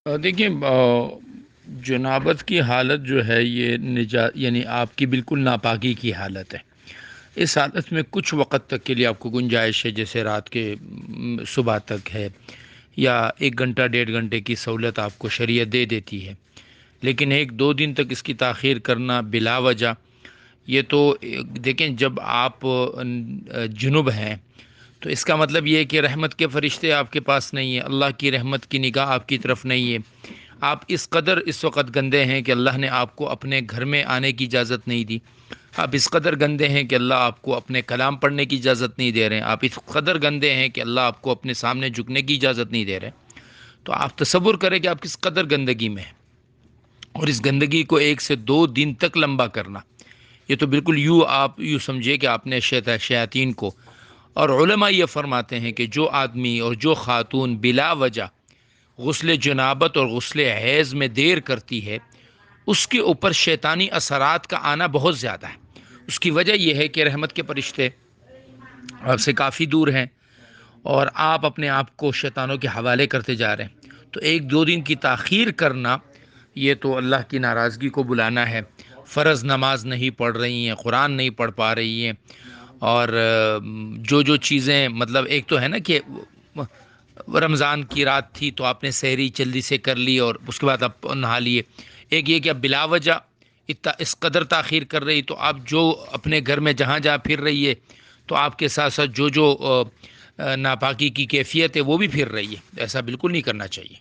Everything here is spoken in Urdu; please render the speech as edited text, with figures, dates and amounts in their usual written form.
دیکھیں جنابت کی حالت جو ہے یہ یعنی آپ کی بالکل ناپاکی کی حالت ہے۔ اس حالت میں کچھ وقت تک کے لیے آپ کو گنجائش ہے، جیسے رات کے صبح تک ہے، یا 1 گھنٹہ 1.5 گھنٹے کی سہولت آپ کو شریعت دے دیتی ہے، لیکن 1 2 دن تک اس کی تاخیر کرنا بلا وجہ، یہ تو دیکھیں جب آپ جنوب ہیں تو اس کا مطلب یہ ہے کہ رحمت کے فرشتے آپ کے پاس نہیں ہیں، اللہ کی رحمت کی نگاہ آپ کی طرف نہیں ہے۔ آپ اس قدر اس وقت گندے ہیں کہ اللہ نے آپ کو اپنے گھر میں آنے کی اجازت نہیں دی۔ آپ اس قدر گندے ہیں کہ اللہ آپ کو اپنے کلام پڑھنے کی اجازت نہیں دے رہے ہیں۔ آپ اس قدر گندے ہیں کہ اللہ آپ کو اپنے سامنے جھکنے کی اجازت نہیں دے رہے۔ تو آپ تصور کریں کہ آپ کس قدر گندگی میں ہیں، اور اس گندگی کو 1 سے 2 دن تک لمبا کرنا، یہ تو بالکل آپ یوں سمجھے کہ آپ نے شیاطین کو، اور علماء یہ فرماتے ہیں کہ جو آدمی اور جو خاتون بلا وجہ غسل جنابت اور غسل حیض میں دیر کرتی ہے، اس کے اوپر شیطانی اثرات کا آنا بہت زیادہ ہے۔ اس کی وجہ یہ ہے کہ رحمت کے فرشتے آپ سے کافی دور ہیں، اور آپ اپنے آپ کو شیطانوں کے حوالے کرتے جا رہے ہیں۔ تو 1 2 دن کی تاخیر کرنا، یہ تو اللہ کی ناراضگی کو بلانا ہے۔ فرض نماز نہیں پڑھ رہی ہیں، قرآن نہیں پڑھ پا رہی ہیں، اور جو جو چیزیں، مطلب ایک تو ہے نا کہ رمضان کی رات تھی تو آپ نے سحری جلدی سے کر لی اور اس کے بعد آپ نہا لیے، ایک یہ کہ اب بلا وجہ اس قدر تاخیر کر رہی، تو آپ جو اپنے گھر میں جہاں جہاں پھر رہی ہے، تو آپ کے ساتھ ساتھ جو ناپاکی کی کیفیت ہے وہ بھی پھر رہی ہے۔ ایسا بالکل نہیں کرنا چاہیے۔